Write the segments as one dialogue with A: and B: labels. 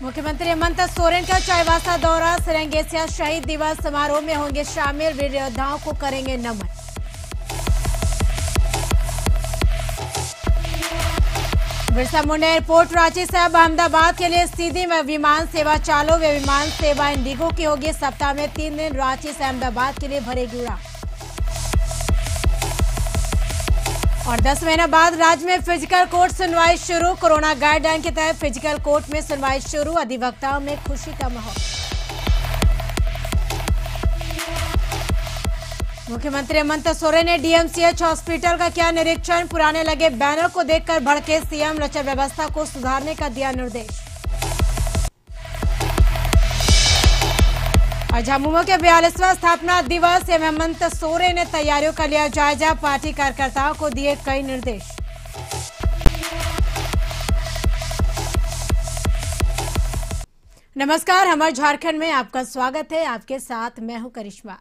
A: मुख्यमंत्री हेमंत सोरेन का चाईबासा दौरा, सिरंगेसिया शहीद दिवस समारोह में होंगे शामिल, वीर योद्धाओं को करेंगे नमन। बिरसा मुंडा एयरपोर्ट रांची से अब अहमदाबाद के लिए सीधी विमान सेवा चालू। वे विमान सेवा इंडिगो की होगी। सप्ताह में 3 दिन रांची से अहमदाबाद के लिए भरेगी उड़ान। और 10 महीने बाद राज्य में फिजिकल कोर्ट सुनवाई शुरू। कोरोना गाइडलाइन के तहत फिजिकल कोर्ट में सुनवाई शुरू। अधिवक्ताओं में खुशी का माहौल। मुख्यमंत्री हेमंत सोरेन ने डीएमसीएच हॉस्पिटल का किया निरीक्षण। पुराने लगे बैनर को देखकर भड़के सीएम, लचर व्यवस्था को सुधारने का दिया निर्देश। और झामुमो के 42वां स्थापना दिवस, हेमंत सोरेन ने तैयारियों का लिया जायजा। पार्टी कार्यकर्ताओं को दिए कई निर्देश। नमस्कार, हमारे झारखंड में आपका स्वागत है। आपके साथ मैं हूं करिश्मा।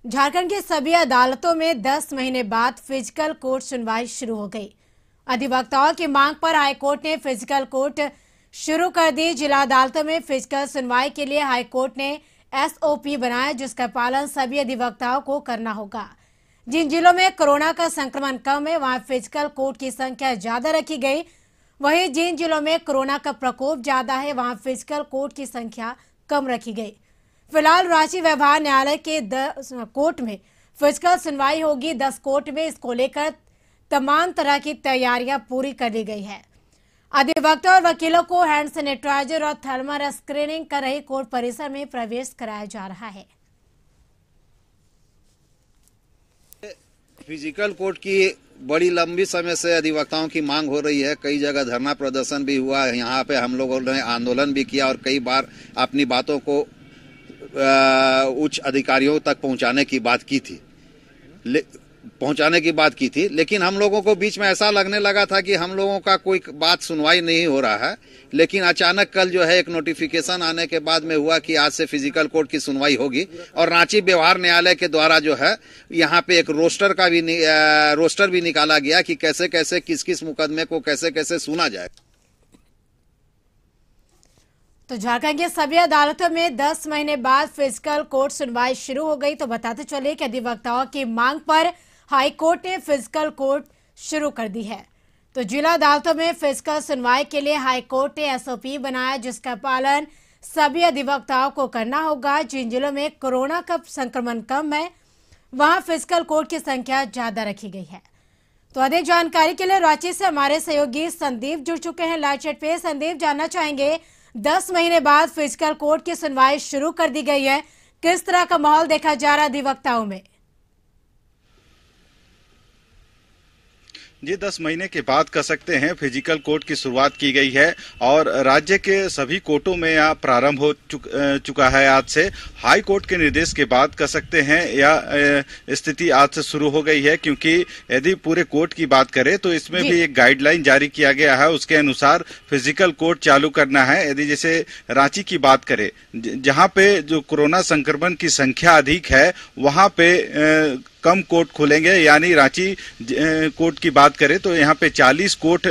A: झारखंड की सभी अदालतों में 10 महीने बाद फिजिकल कोर्ट सुनवाई शुरू हो गई। अधिवक्ताओं की मांग पर हाईकोर्ट ने फिजिकल कोर्ट शुरू कर दी। जिला अदालतों में फिजिकल सुनवाई के लिए हाईकोर्ट ने एसओपी बनाया, जिसका पालन सभी अधिवक्ताओं को करना होगा। जिन जिलों में कोरोना का संक्रमण कम है, वहां फिजिकल कोर्ट की संख्या ज्यादा रखी गई। वहीं जिन जिलों में कोरोना का प्रकोप ज्यादा है, वहां फिजिकल कोर्ट की संख्या कम रखी गई। फिलहाल रांची व्यवहार न्यायालय के 10 कोर्ट में फिजिकल सुनवाई होगी। 10 कोर्ट में इसको लेकर तमाम तरह की तैयारियां पूरी कर ली गई है। अधिवक्ता और वकीलों को हैंड सैनिटाइजर और थर्मल स्क्रीनिंग कर रही कोर्ट परिसर में प्रवेश कराया जा रहा है।
B: फिजिकल कोर्ट की बड़ी लंबी समय से अधिवक्ताओं की मांग हो रही है। कई जगह धरना प्रदर्शन भी हुआ। यहाँ पे हम लोगों ने आंदोलन भी किया और कई बार अपनी बातों को उच्च अधिकारियों तक पहुंचाने की बात की थी, लेकिन हम लोगों को बीच में ऐसा लगने लगा था कि हम लोगों का कोई बात सुनवाई नहीं हो रहा है। लेकिन अचानक कल जो है एक नोटिफिकेशन आने के बाद में हुआ कि आज से फिजिकल कोर्ट की सुनवाई होगी और रांची व्यवहार न्यायालय के द्वारा जो है यहाँ पे एक रोस्टर भी निकाला गया कि कैसे कैसे किस किस मुकदमे को कैसे कैसे सुना जाए।
A: तो झारखंड की सभी अदालतों में 10 महीने बाद फिजिकल कोर्ट सुनवाई शुरू हो गई। तो बताते चले कि अधिवक्ताओं की मांग पर हाईकोर्ट ने फिजिकल कोर्ट शुरू कर दी है। तो जिला अदालतों में फिजिकल सुनवाई के लिए हाईकोर्ट ने एसओपी बनाया, जिसका पालन सभी अधिवक्ताओं को करना होगा। जिन जिलों में कोरोना का संक्रमण कम है, वहां फिजिकल कोर्ट की संख्या ज्यादा रखी गई है। तो अधिक जानकारी के लिए रांची से हमारे सहयोगी संदीप जुड़ चुके हैं लाइव चैट पे। संदीप, जानना चाहेंगे 10 महीने बाद फिजिकल कोर्ट की सुनवाई शुरू कर दी गई है, किस तरह का माहौल देखा जा रहा है अधिवक्ताओं में?
C: जी, 10 महीने के बाद कह सकते हैं फिजिकल कोर्ट की शुरुआत की गई है और राज्य के सभी कोर्टों में यह प्रारंभ हो चुका है। आज से हाई कोर्ट के निर्देश के बाद कह सकते हैं यह स्थिति आज से शुरू हो गई है, क्योंकि यदि पूरे कोर्ट की बात करें तो इसमें भी एक गाइडलाइन जारी किया गया है। उसके अनुसार फिजिकल कोर्ट चालू करना है। यदि जैसे रांची की बात करें, जहां पे जो कोरोना संक्रमण की संख्या अधिक है, वहां पे कम कोर्ट खुलेंगे। यानी रांची कोर्ट की बात करें तो यहाँ पे 40 कोर्ट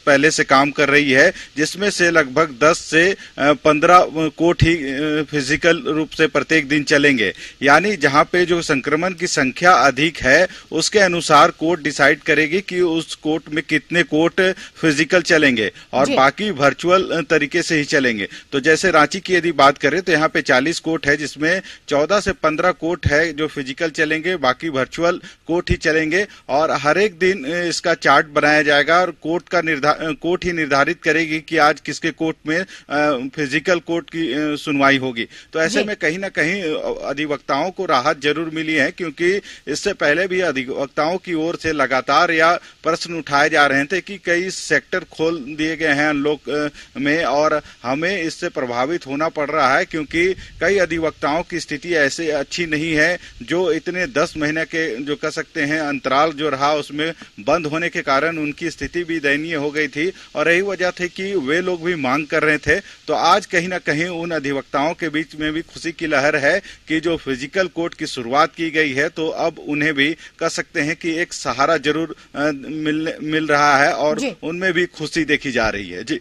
C: पहले से काम कर रही है, जिसमें से लगभग 10 से 15 कोर्ट ही फिजिकल रूप से प्रत्येक दिन चलेंगे। यानी जहाँ पे जो संक्रमण की संख्या अधिक है, उसके अनुसार कोर्ट डिसाइड करेगी कि उस कोर्ट में कितने कोर्ट फिजिकल चलेंगे और बाकी वर्चुअल तरीके से ही चलेंगे। तो जैसे रांची की यदि बात करें तो यहाँ पे 40 कोर्ट है, जिसमें 14 से 15 कोर्ट है जो फिजिकल चलेंगे, बाकी वर्चुअल कोर्ट ही चलेंगे। और हर एक दिन इसका चार्ट बनाया जाएगा और कोर्ट ही निर्धारित करेगी कि आज किसके कोर्ट में फिजिकल कोर्ट की सुनवाई होगी। तो ऐसे में कहीं ना कहीं अधिवक्ताओं को राहत जरूर मिली है, क्योंकि इससे पहले भी अधिवक्ताओं की ओर से लगातार या प्रश्न उठाए जा रहे थे कि कई सेक्टर खोल दिए गए हैं अनलॉक में और हमें इससे प्रभावित होना पड़ रहा है, क्योंकि कई अधिवक्ताओं की स्थिति ऐसे अच्छी नहीं है जो इतने 10 महीने के जो कह सकते हैं अंतराल जो रहा, उसमें बंद होने के कारण उनकी स्थिति भी दयनीय हो गई थी और यही वजह थी कि वे लोग भी मांग कर रहे थे। तो आज कहीं ना कहीं उन अधिवक्ताओं के बीच में भी खुशी की लहर है कि जो फिजिकल कोर्ट की शुरुआत की गई है, तो अब उन्हें भी कह सकते हैं कि एक सहारा जरूर मिल रहा है और उनमें भी खुशी देखी जा रही है। जी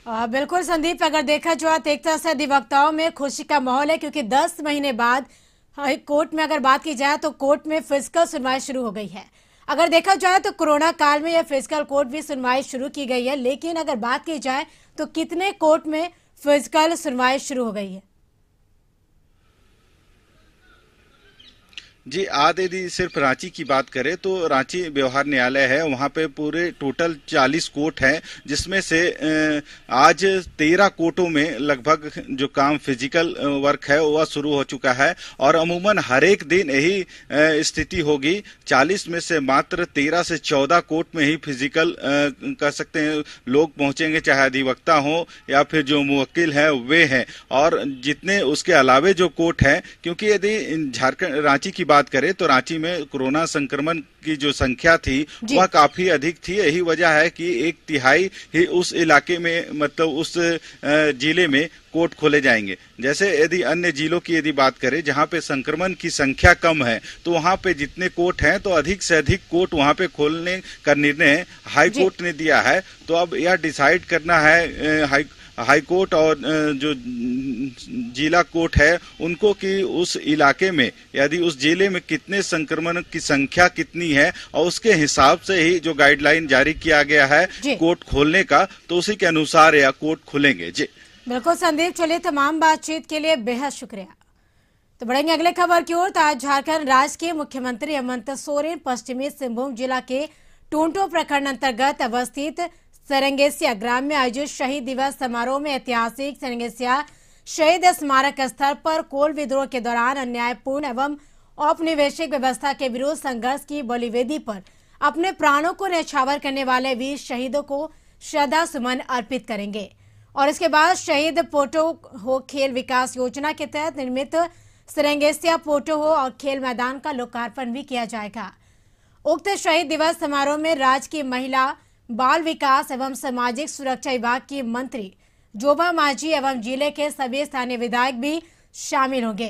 A: बिल्कुल संदीप, अगर देखा जाए तो एक तरह से अधिवक्ताओं में खुशी का माहौल है, क्योंकि 10 महीने बाद हाई कोर्ट में अगर बात की जाए तो कोर्ट में फिजिकल सुनवाई शुरू हो गई है। अगर देखा जाए तो कोरोना काल में यह फिजिकल कोर्ट भी सुनवाई शुरू की गई है, लेकिन अगर बात की जाए तो कितने कोर्ट में फिजिकल सुनवाई शुरू हो गई है?
C: जी, आज यदि सिर्फ रांची की बात करें तो रांची व्यवहार न्यायालय है, वहां पे पूरे टोटल 40 कोर्ट हैं, जिसमें से आज 13 कोर्टों में लगभग जो काम फिजिकल वर्क है वह शुरू हो चुका है। और अमूमन हर एक दिन यही स्थिति होगी। 40 में से मात्र 13 से 14 कोर्ट में ही फिजिकल कर सकते हैं लोग पहुंचेंगे, चाहे अधिवक्ता हो या फिर जो मुवक्किल है वे हैं। और जितने उसके अलावे जो कोर्ट हैं, क्योंकि यदि झारखंड रांची की बात करें तो रांची में कोरोना संक्रमण की जो संख्या थी वह काफी अधिक थी। यही वजह है कि 1/3 ही उस इलाके में, मतलब उस जिले में कोर्ट खोले जाएंगे। जैसे यदि अन्य जिलों की यदि बात करें जहां पे संक्रमण की संख्या कम है, तो वहां पे जितने कोर्ट हैं तो अधिक से अधिक कोर्ट वहां पे खोलने का निर्णय हाई कोर्ट ने दिया है। तो अब यह डिसाइड करना है हाई कोर्ट और जो जिला कोर्ट है उनको कि उस इलाके में, यदि उस जिले में कितने संक्रमण की संख्या कितनी है, और उसके हिसाब से ही जो गाइडलाइन जारी किया गया है कोर्ट खोलने का, तो उसी के अनुसार यह कोर्ट खुलेंगे। जी
A: बिल्कुल संदीप, चलिए तमाम बातचीत के लिए बेहद शुक्रिया। तो बढ़ेंगे अगले खबर की ओर। तो आज झारखंड राज्य के मुख्यमंत्री हेमंत सोरेन पश्चिमी सिंहभूम जिला के टोंटो प्रखंड अंतर्गत अवस्थित सेरेंगेसिया ग्राम में आयोजित शहीद दिवस समारोह में ऐतिहासिक सेरेंगेसिया शहीद स्मारक स्थल पर कोल विद्रोह के दौरान अन्यायपूर्ण एवं औपनिवेशिक व्यवस्था के विरुद्ध संघर्ष की बलिवेदी पर अपने प्राणों को न्यौछावर करने वाले वीर शहीदों को श्रद्धा सुमन अर्पित करेंगे। और इसके बाद शहीद पोटो हो खेल विकास योजना के तहत निर्मित सेरेंगेसिया पोटो हो और खेल मैदान का लोकार्पण भी किया जाएगा। उक्त शहीद दिवस समारोह में राज्य की महिला बाल विकास एवं सामाजिक सुरक्षा विभाग की मंत्री जोबा माझी एवं जिले के सभी स्थानीय विधायक भी शामिल होंगे।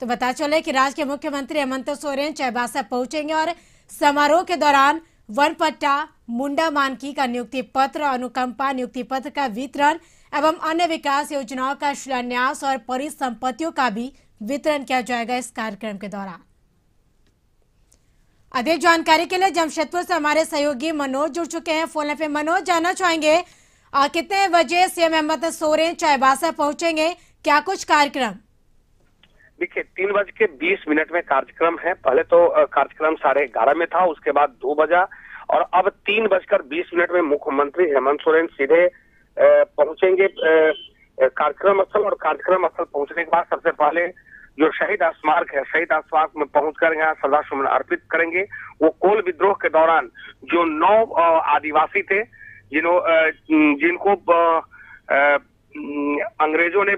A: तो बता चले कि राज्य के मुख्यमंत्री हेमंत सोरेन चाईबासा पहुंचेंगे और समारोह के दौरान वन पट्टा, मुंडा मानकी का नियुक्ति पत्र, अनुकंपा नियुक्ति पत्र का वितरण एवं अन्य विकास योजनाओं का शिलान्यास और परिसंपत्तियों का भी वितरण किया जाएगा इस कार्यक्रम के दौरान। अधिक जानकारी के लिए जमशेदपुर से हमारे सहयोगी मनोज जुड़ चुके हैं फोन पे। मनोज, जानना चाहेंगे कितने बजे सीएम हेमंत सोरेन चाईबासा पहुंचेंगे, क्या कुछ कार्यक्रम?
D: देखिए 3:20 में कार्यक्रम है। पहले तो कार्यक्रम 11:30 में था, उसके बाद 2 बजा और अब 3:20 में मुख्यमंत्री हेमंत सोरेन सीधे पहुंचेंगे कार्यक्रम स्थल। और कार्यक्रम स्थल पहुंचने के बाद सबसे पहले जो शहीद स्मारक है, शहीद स्मारक में पहुंचकर यहाँ श्रद्धा सुमन अर्पित करेंगे। वो कोल विद्रोह के दौरान जो 9 आदिवासी थे जिनको अंग्रेजों ने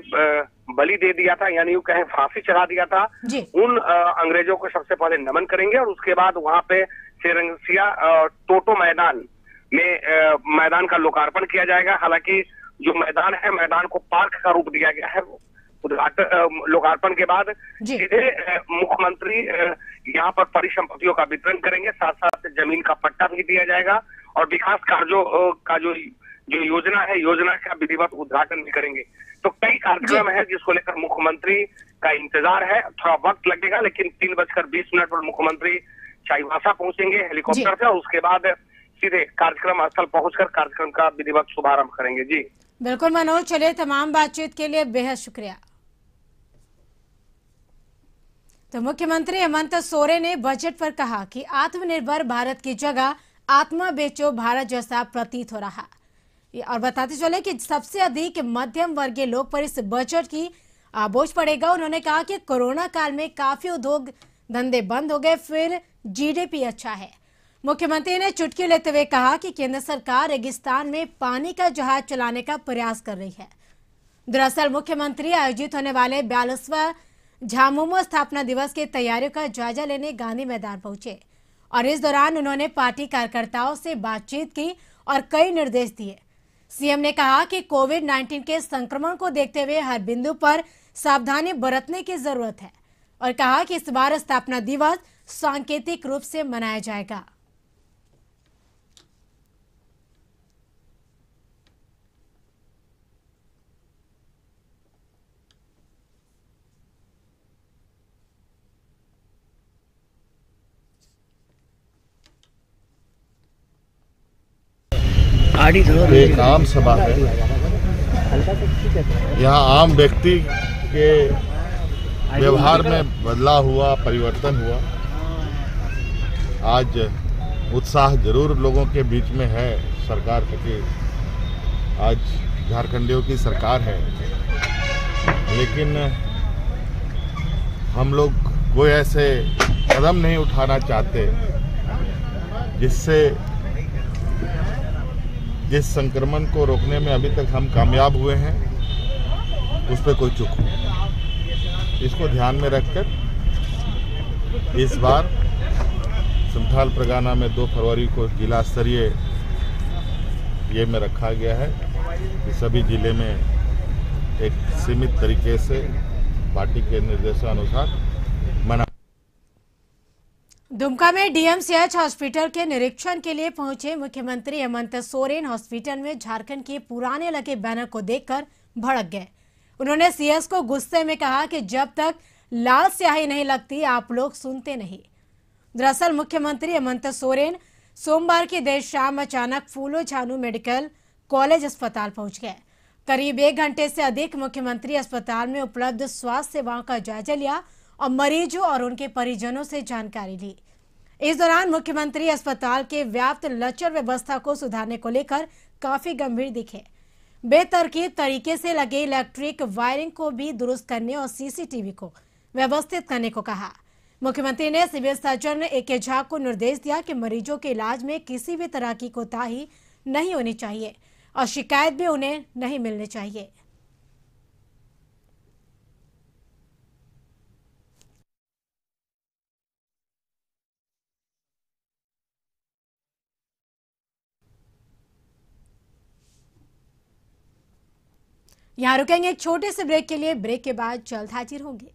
D: बलि दे दिया था, यानी यूं कहें फांसी चढ़ा दिया था, उन अंग्रेजों को सबसे पहले नमन करेंगे। और उसके बाद वहां पे सेरेंगेसिया टोटो मैदान में मैदान का लोकार्पण किया जाएगा। हालांकि जो मैदान है, मैदान को पार्क का रूप दिया गया है। लोकार्पण के बाद सीधे मुख्यमंत्री यहाँ पर परिसंपत्तियों का वितरण करेंगे, साथ साथ जमीन का पट्टा भी दिया जाएगा और विकास कार्यों का जो योजना है, योजना का विधिवत उद्घाटन भी करेंगे। तो कई कार्यक्रम है जिसको लेकर मुख्यमंत्री का इंतजार है। थोड़ा वक्त लगेगा, लेकिन 3:20 पर मुख्यमंत्री चाईबासा पहुंचेंगे हेलीकॉप्टर से और उसके बाद सीधे कार्यक्रम स्थल पहुंचकर कार्यक्रम का विधिवत शुभारंभ करेंगे। जी
A: बिल्कुल मनोज, चलिए तमाम बातचीत के लिए बेहद शुक्रिया। तो मुख्यमंत्री हेमंत सोरेन ने बजट पर कहा कि आत्मनिर्भर भारत की जगह आत्मा बेचो भारत जैसा प्रतीत हो रहा। और बताते चले कि सबसे अधिक मध्यम वर्गीय लोग पर इस बजट की बोझ पड़ेगा। उन्होंने कहा कि कोरोना काल में काफी उद्योग धंधे बंद हो गए, फिर जीडीपी अच्छा है। मुख्यमंत्री ने चुटकी लेते हुए कहा कि केंद्र सरकार रेगिस्तान में पानी का जहाज चलाने का प्रयास कर रही है। दरअसल मुख्यमंत्री आयोजित होने वाले 42वां झामुमो स्थापना दिवस की तैयारियों का जायजा लेने गांधी मैदान पहुंचे और इस दौरान उन्होंने पार्टी कार्यकर्ताओं से बातचीत की और कई निर्देश दिए। सीएम ने कहा कि कोविड-19 के संक्रमण को देखते हुए हर बिंदु पर सावधानी बरतने की जरूरत है और कहा कि इस बार स्थापना दिवस सांकेतिक रूप से मनाया जाएगा।
E: एक आम सभा है। यहाँ आम व्यक्ति के व्यवहार में बदलाव हुआ, परिवर्तन हुआ। आज उत्साह जरूर लोगों के बीच में है सरकार के, आज झारखंडियों की सरकार है, लेकिन हम लोग कोई ऐसे कदम नहीं उठाना चाहते जिससे जिस संक्रमण को रोकने में अभी तक हम कामयाब हुए हैं उस पर कोई चूक हो। इसको ध्यान में रखकर इस बार संथाल परगना में 2 फरवरी को जिला स्तरीय ये में रखा गया है कि सभी जिले में एक सीमित तरीके से पार्टी के निर्देशानुसार मना।
A: दुमका में डीएमसीएच हॉस्पिटल के निरीक्षण के लिए पहुंचे मुख्यमंत्री हेमंत सोरेन हॉस्पिटल में झारखंड के पुराने लगे बैनर को देखकर भड़क गए। उन्होंने सीएस को गुस्से में कहा कि जब तक लाल स्याही नहीं लगती आप लोग सुनते नहीं। दरअसल मुख्यमंत्री हेमंत सोरेन सोमवार की देर शाम अचानक फूलो झानो मेडिकल कॉलेज अस्पताल पहुंच गए। करीब 1 घंटे से अधिक मुख्यमंत्री अस्पताल में उपलब्ध स्वास्थ्य सेवाओं का जायजा लिया और मरीजों और उनके परिजनों से जानकारी ली। इस दौरान मुख्यमंत्री अस्पताल के व्याप्त लचर व्यवस्था को सुधारने को लेकर काफी गंभीर दिखे। बेतरकीब तरीके से लगे इलेक्ट्रिक वायरिंग को भी दुरुस्त करने और सीसीटीवी को व्यवस्थित करने को कहा। मुख्यमंत्री ने सिविल सर्जन ए.के. झा को निर्देश दिया कि मरीजों के इलाज में किसी भी तरह की कोताही नहीं होनी चाहिए और शिकायत भी उन्हें नहीं मिलनी चाहिए। यहां रुकेंगे एक छोटे से ब्रेक के लिए। ब्रेक के बाद जल्द हाजिर होंगे।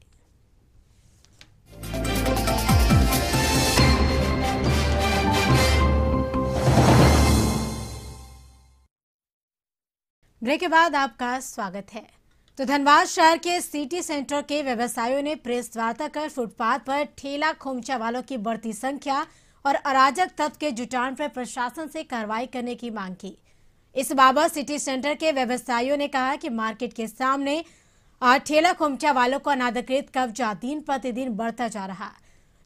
A: ब्रेक के बाद आपका स्वागत है। तो धनबाद शहर के सिटी सेंटर के व्यवसायियों ने प्रेस वार्ता कर फुटपाथ पर ठेला खोमचा वालों की बढ़ती संख्या और अराजक तत्व के जुटान पर प्रशासन से कार्रवाई करने की मांग की। इस बाबत सिटी सेंटर के व्यवसायियों ने कहा कि मार्केट के सामने ठेला खोमचा वालों का अनाधिकृत कब्जा दिन प्रतिदिन बढ़ता जा रहा,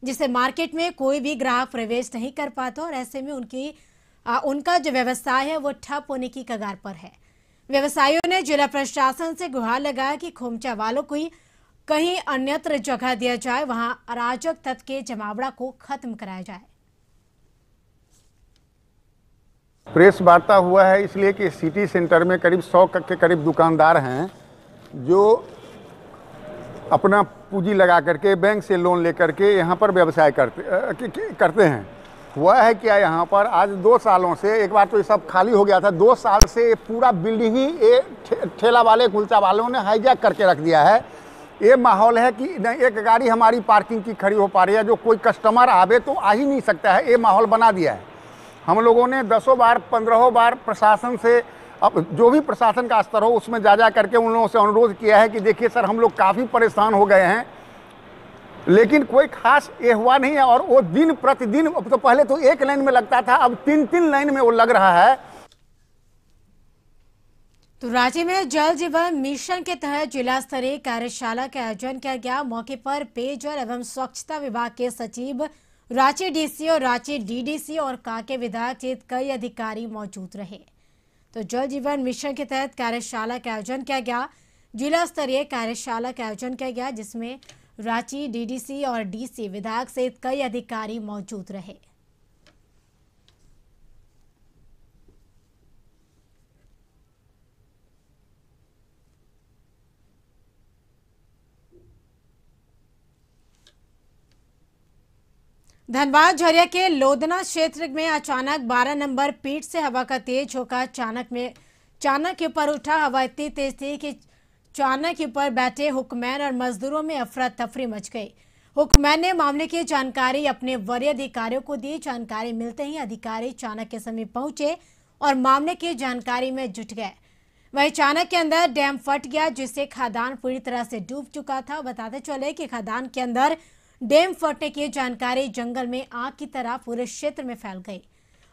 A: जिससे मार्केट में कोई भी ग्राहक प्रवेश नहीं कर पाता और ऐसे में उनका जो व्यवसाय है वो ठप होने की कगार पर है। व्यवसायियों ने जिला प्रशासन से गुहार लगाया कि खोमचा वालों को कहीं अन्यत्र जगह दिया जाए, वहां अराजक तत्व के जमावड़ा को खत्म कराया जाए।
F: प्रेस वार्ता हुआ है इसलिए कि सिटी सेंटर में करीब 100 के करीब दुकानदार हैं जो अपना पूंजी लगा करके बैंक से लोन लेकर के यहाँ पर व्यवसाय करते हैं। हुआ है क्या, यहाँ पर आज 2 सालों से, एक बार तो ये सब खाली हो गया था, 2 साल से पूरा बिल्डिंग ही ठेला वाले कुलचा वालों ने हाईजैक करके रख दिया है। ये माहौल है कि नहीं एक गाड़ी हमारी पार्किंग की खड़ी हो पा रही है, जो कोई कस्टमर आवे तो आ ही नहीं सकता है। ये माहौल बना दिया है। हम लोगों ने 10 बार 15 बार प्रशासन से, अब जो भी प्रशासन का स्तर हो उसमें जा करके उन लोगों से अनुरोध किया है कि देखिए सर हम लोग काफ़ी परेशान हो गए हैं, लेकिन कोई खास ये हुआ नहीं है। और वो दिन प्रतिदिन, तो पहले तो 1 लाइन में लगता था, अब 3-3 लाइन में वो लग रहा है।
A: तो राज्य में जल जीवन मिशन के तहत जिला स्तरीय कार्यशाला का आयोजन किया गया। मौके पर पेयजल एवं स्वच्छता विभाग के सचिव, रांची डीसी और रांची डीडीसी और कांके विधायक सहित कई अधिकारी मौजूद रहे। तो जल जीवन मिशन के तहत कार्यशाला का आयोजन किया गया। जिला स्तरीय कार्यशाला का आयोजन किया गया जिसमें रांची डीडीसी और डीसी विधायक सहित कई अधिकारी मौजूद रहे। धनबाद झरिया के लोधना क्षेत्र में अचानक 12 नंबर पीठ से हवा का तेज झोंका चानक के ऊपर उठा। हवा इतनी तेज थी कि चानक के ऊपर बैठे हुक्मैन और मजदूरों में अफरा तफरी मच गई। हुक्मैन ने मामले की जानकारी अपने वरीय अधिकारियों को दी। जानकारी मिलते ही अधिकारी चानक के समीप पहुंचे और मामले की जानकारी में जुट गए। वहीं चानक के अंदर डैम फट गया जिससे खदान पूरी तरह से डूब चुका था। बताते चले कि खदान के अंदर डैम फटने की जानकारी जंगल में आग की तरह पूरे क्षेत्र में फैल गई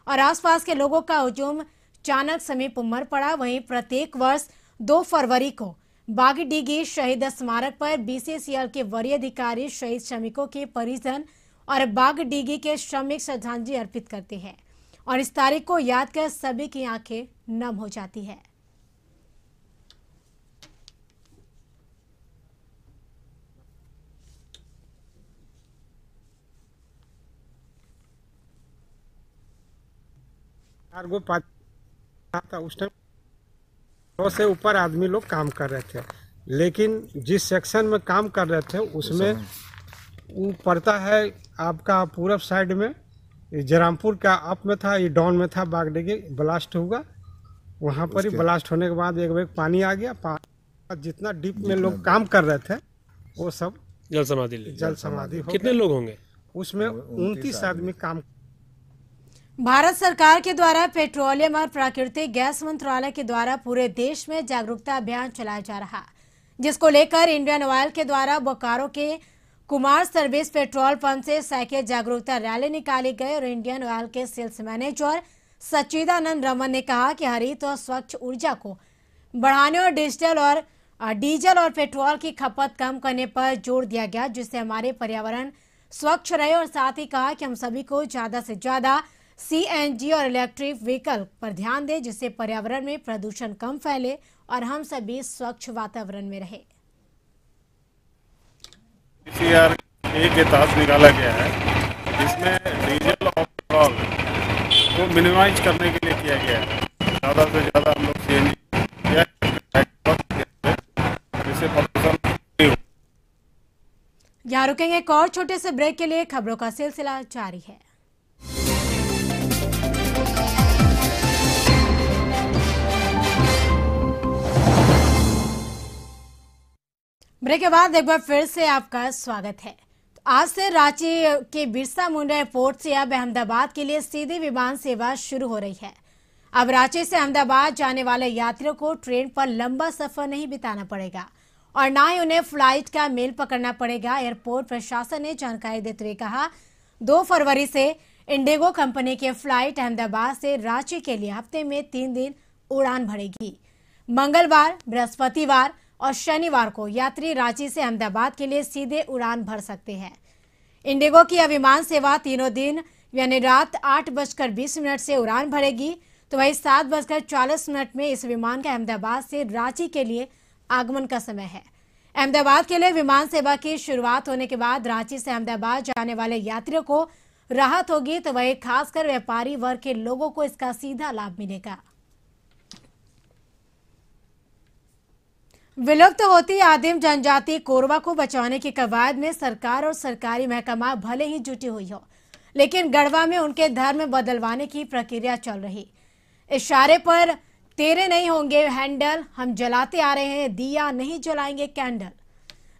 A: और आसपास के लोगों का हुजूम अचानक समीप उमड़ पड़ा। वहीं प्रत्येक वर्ष 2 फरवरी को बागडीगी शहीद स्मारक पर बीसीसीएल के वरीय अधिकारी शहीद श्रमिकों के परिजन और बागडीगी के श्रमिक श्रद्धांजलि अर्पित करते हैं और इस तारीख को याद कर सभी की आंखें नम हो जाती है।
G: कार्गो था उस टाइम 100 से ऊपर आदमी लोग काम कर रहे थे, लेकिन जिस सेक्शन में काम कर रहे थे उसमें वो पड़ता है आपका पूरब साइड में, जरामपुर का अप में था, ये डाउन में था। बागडीगी ब्लास्ट हुआ, वहाँ पर ही ब्लास्ट होने के बाद एक बेग पानी आ गया। जितना डीप में लोग काम कर रहे थे वो सब जल समाधि हो।
H: कितने लोग होंगे
G: उसमें? 29 आदमी काम।
A: भारत सरकार के द्वारा पेट्रोलियम और प्राकृतिक गैस मंत्रालय के द्वारा पूरे देश में जागरूकता अभियान चलाया जा रहा, जिसको लेकर इंडियन ऑयल के द्वारा बोकारो के कुमार सर्विस पेट्रोल पंप से साइकिल जागरूकता रैली निकाली गई और इंडियन ऑयल के सेल्स मैनेजर सच्चिदानंद रमन ने कहा कि हरित और स्वच्छ ऊर्जा को बढ़ाने और डीजल और पेट्रोल की खपत कम करने पर जोर दिया गया, जिससे हमारे पर्यावरण स्वच्छ रहे। और साथ ही कहा कि हम सभी को ज्यादा से ज्यादा सीएनजी और इलेक्ट्रिक व्हीकल पर ध्यान दें, जिससे पर्यावरण में प्रदूषण कम फैले और हम सभी स्वच्छ वातावरण में रहे।
I: PCR के तहत निकाला गया है, जिसमें डीजल और पेट्रोल को मिनिमाइज करने के लिए किया गया है। ज़्यादा से ज़्यादा हम लोग CNG जिससे प्रदूषण नहीं हो।
A: यहाँ रुकेंगे एक और छोटे से ब्रेक के लिए। खबरों का सिलसिला जारी है। ब्रेक के बाद एक बार फिर से आपका स्वागत है। तो आज से रांची के बिरसा मुंडा एयरपोर्ट से अब अहमदाबाद के लिए सीधी विमान सेवा शुरू हो रही है। अब रांची से अहमदाबाद जाने वाले यात्रियों को ट्रेन पर लंबा सफर नहीं बिताना पड़ेगा और ना ही उन्हें फ्लाइट का मेल पकड़ना पड़ेगा। एयरपोर्ट प्रशासन ने जानकारी देते हुए कहा, 2 फरवरी से इंडिगो कंपनी के फ्लाइट अहमदाबाद से रांची के लिए हफ्ते में 3 दिन उड़ान भरेगी। मंगलवार, बृहस्पतिवार और शनिवार को यात्री रांची से अहमदाबाद के लिए सीधे उड़ान भर सकते हैं। इंडिगो की यह विमान सेवा तीनों दिन यानी रात 8:20 से उड़ान भरेगी, तो वही 7:40 में इस विमान का अहमदाबाद से रांची के लिए आगमन का समय है। अहमदाबाद के लिए विमान सेवा की शुरुआत होने के बाद रांची से अहमदाबाद जाने वाले यात्रियों को राहत होगी, तो वही खासकर व्यापारी वर्ग के लोगों को इसका सीधा लाभ मिलेगा। विलुप्त होती आदिम जनजाति कोरवा को बचाने की कवायद में सरकार और सरकारी महकमा भले ही जुटी हुई हो, लेकिन गढ़वा में उनके धर्म बदलवाने की प्रक्रिया चल रही। इशारे पर तेरे नहीं होंगे हैंडल, हम जलाते आ रहे हैं दिया, नहीं जलाएंगे कैंडल।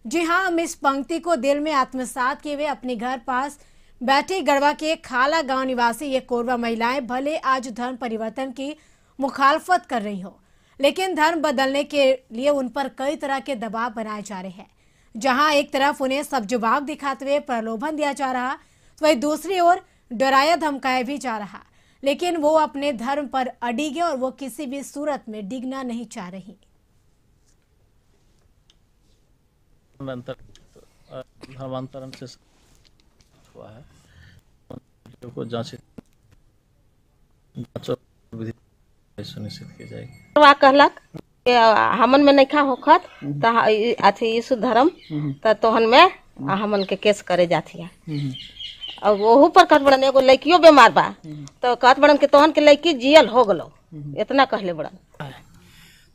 A: जी हां, हम इस पंक्ति को दिल में आत्मसात किए हुए अपने घर पास बैठी गढ़वा के खाला गांव निवासी ये कोरवा महिलाएं भले आज धर्म परिवर्तन की मुखालफत कर रही हो, लेकिन धर्म बदलने के लिए उन पर कई तरह के दबाव बनाए जा रहे हैं। जहां एक तरफ उन्हें सब जवाब दिखाते हुए प्रलोभन दिया जा रहा, तो वहीं दूसरी ओर डराया धमकाया भी जा रहा, लेकिन वो अपने धर्म पर अडिग है और वो किसी भी सूरत में डिगना नहीं चाह रही।
J: धर्मांतरण से हुआ है को जांच सुनिश्चित की जाएगी।
K: कहलक हमन में नहीं खा होखत अथी यीशु धर्म तोहन में हमन के केस करे जाती है। और वहू पर कहत बड़न एगो लड़कियों बीमार बा तो कहत बड़न के तोहन के लड़की जियल हो गलो, इतना कहले बड़न।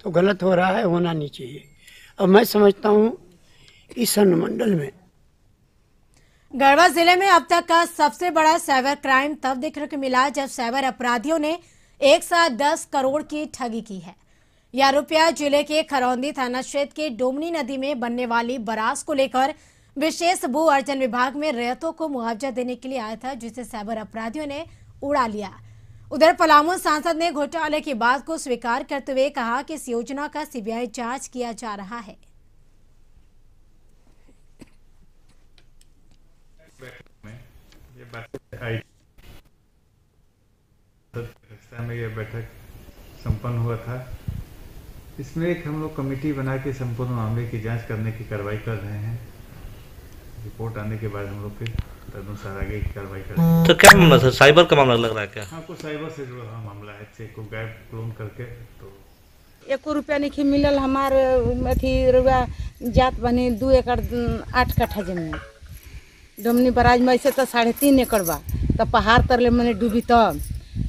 L: तो गलत हो रहा है, होना नहीं चाहिए। और मैं समझता हूँ इस मंडल में
A: गढ़वा जिले में अब तक का सबसे बड़ा साइबर क्राइम तब देखने को मिला जब साइबर अपराधियों ने एक साथ 10 करोड़ की ठगी की है। यह रुपया जिले के खरौंदी थाना क्षेत्र के डोमनी नदी में बनने वाली बराज को लेकर विशेष भू अर्जन विभाग में रैयतों को मुआवजा देने के लिए आया था, जिसे साइबर अपराधियों ने उड़ा लिया। उधर पलामू सांसद ने घोटाले की बात को स्वीकार करते हुए कहा कि इस योजना का सीबीआई जांच किया जा रहा है।
M: ये बैठक
H: संपन्न हुआ था। इसमें एक हम लोग कमेटी बना के संपूर्ण मामले की जांच करने की कार्रवाई कर रहे हैं। रिपोर्ट आने के बाद हम लोग फिर तदनुसार आगे की कार्रवाई करेंगे।
J: तो क्या मामला था? साइबर का मामला लग रहा है क्या?
H: हाँ, कुछ साइबर से जुड़ा हुआ मामला है। चेक को गैप क्लोन करके तो
M: 1 रुपया नहीं मिलल। हमारे अथी रुपया जात बनी 2 एकड़ 8 कट्ठा जमीन डोमनी बराज में ऐसे तो 3.5 एकड़ बा। तो पहाड़ तरले मैंने डूबी तब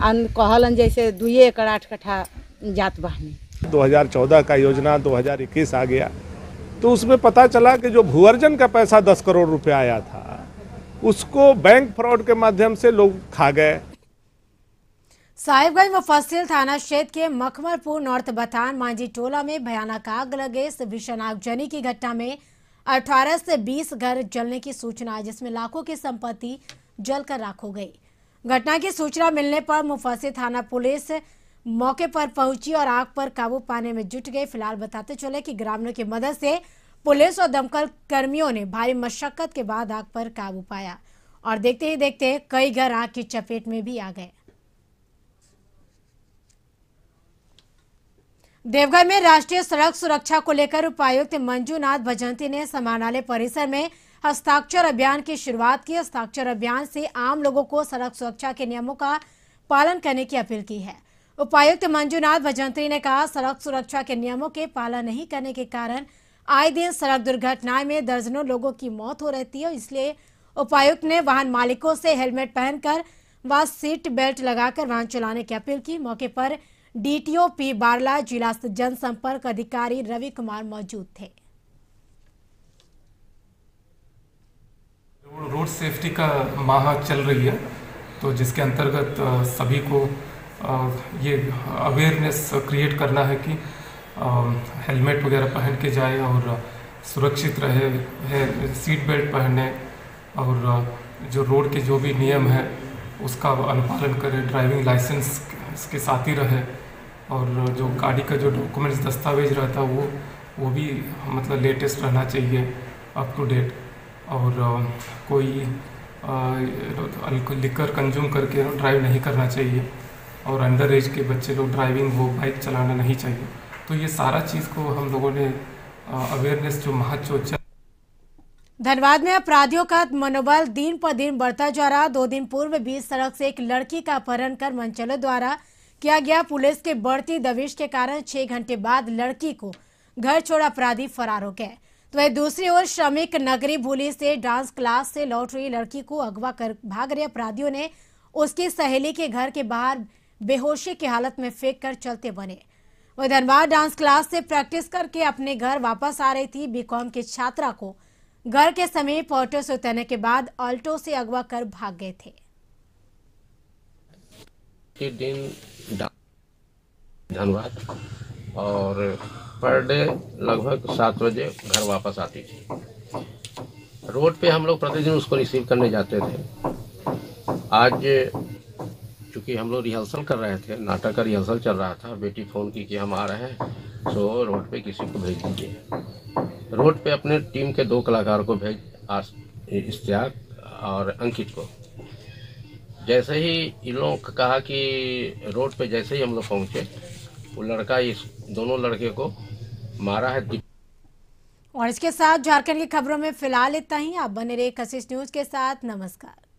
M: कहलन जैसे 2 एकड़ 8 कट्ठा जात बहनी।
N: 2014 का योजना 2021 आ गया तो उसमें पता चला कि जो भूअर्जन का पैसा 10 करोड़ रुपया आया था उसको बैंक फ्रॉड के माध्यम से लोग खा गए।
A: साहिबगंज मुफस्सिल थाना क्षेत्र के मखमलपुर नॉर्थ बथान मांझी टोला में भयानक आग लगे। इस भीषण आगजनी की घटना में 18 से 20 घर जलने की सूचना है, जिसमें लाखों की संपत्ति जलकर राख हो गई। घटना की सूचना मिलने पर मुफस्सिल थाना पुलिस मौके पर पहुंची और आग पर काबू पाने में जुट गई। फिलहाल बताते चले कि ग्रामीणों की मदद से पुलिस और दमकल कर्मियों ने भारी मशक्कत के बाद आग पर काबू पाया और देखते ही देखते कई घर आग की चपेट में भी आ गए। देवघर में राष्ट्रीय सड़क सुरक्षा को लेकर उपायुक्त मंजूनाथ भजंती ने समाहरणालय परिसर में हस्ताक्षर अभियान की शुरुआत की। हस्ताक्षर अभियान से आम लोगों को सड़क सुरक्षा के नियमों का पालन करने की अपील की है। उपायुक्त मंजूनाथ भजंत्री ने कहा, सड़क सुरक्षा के नियमों के पालन नहीं करने के कारण आए दिन सड़क दुर्घटनाएं में दर्जनों लोगों की मौत हो रहती है। इसलिए उपायुक्त ने वाहन मालिकों से हेलमेट पहनकर व सीट बेल्ट लगाकर वाहन चलाने की अपील की। मौके पर डीटीओ पी बारला, जिला जनसंपर्क अधिकारी रवि कुमार मौजूद थे।
O: रोड सेफ्टी का माह चल रही है, तो जिसके अंतर्गत सभी को ये अवेयरनेस क्रिएट करना है कि हेलमेट वगैरह पहन के जाए और सुरक्षित रहे, सीट बेल्ट पहने और जो रोड के जो भी नियम है उसका अनुपालन करे, ड्राइविंग लाइसेंस के साथ ही रहे और जो गाड़ी का जो डॉक्यूमेंट्स दस्तावेज रहता है वो भी मतलब लेटेस्ट रहना चाहिए, अप टू डेट। और कोई लिकर कंज्यूम करके ड्राइव नहीं करना चाहिए और अंडर एज के बच्चे लोग ड्राइविंग वो बाइक चलाना नहीं चाहिए। तो ये सारा चीज़ को हम लोगों ने अवेयरनेस जो महत्व।
A: धनबाद में अपराधियों का मनोबल दिन पर दिन बढ़ता जा रहा। 2 दिन पूर्व बीच सड़क से एक लड़की का अपहरण कर मनचलों द्वारा किया गया। पुलिस के बढ़ती दबिश के कारण 6 घंटे बाद लड़की को घर छोड़ अपराधी फरार हो गए। तो वह दूसरी ओर श्रमिक नगरी भूली से डांस क्लास से लौट रही लड़की को अगवा कर भाग रहे अपराधियों ने उसकी सहेली के घर के बाहर बेहोशी की हालत में फेंक कर चलते बने। वह धनबाद डांस क्लास से प्रैक्टिस करके अपने घर वापस आ रही थी। बीकॉम की छात्रा को घर के समीप ऑटो से उतरने के बाद ऑल्टो से अगवा कर भाग गए थे।
P: दिन धनबाद और पर डे लगभग 7 बजे घर वापस आती थी। रोड पे हम लोग प्रतिदिन उसको रिसीव करने जाते थे। आज चूँकि हम लोग रिहर्सल कर रहे थे, नाटक का रिहर्सल चल रहा था, बेटी फ़ोन की कि हम आ रहे हैं, सो रोड पे किसी को भेज दीजिए। रोड पे अपने टीम के 2 कलाकार को भेज, इश्तियाक और अंकित को। जैसे ही इन लोगों को कहा कि रोड पे जैसे ही हम लोग पहुँचे, वो लड़का इस दोनों लड़के को मारा है।
A: और इसके साथ झारखंड की खबरों में फिलहाल इतना ही। आप बने रहिए कशिश न्यूज के साथ। नमस्कार।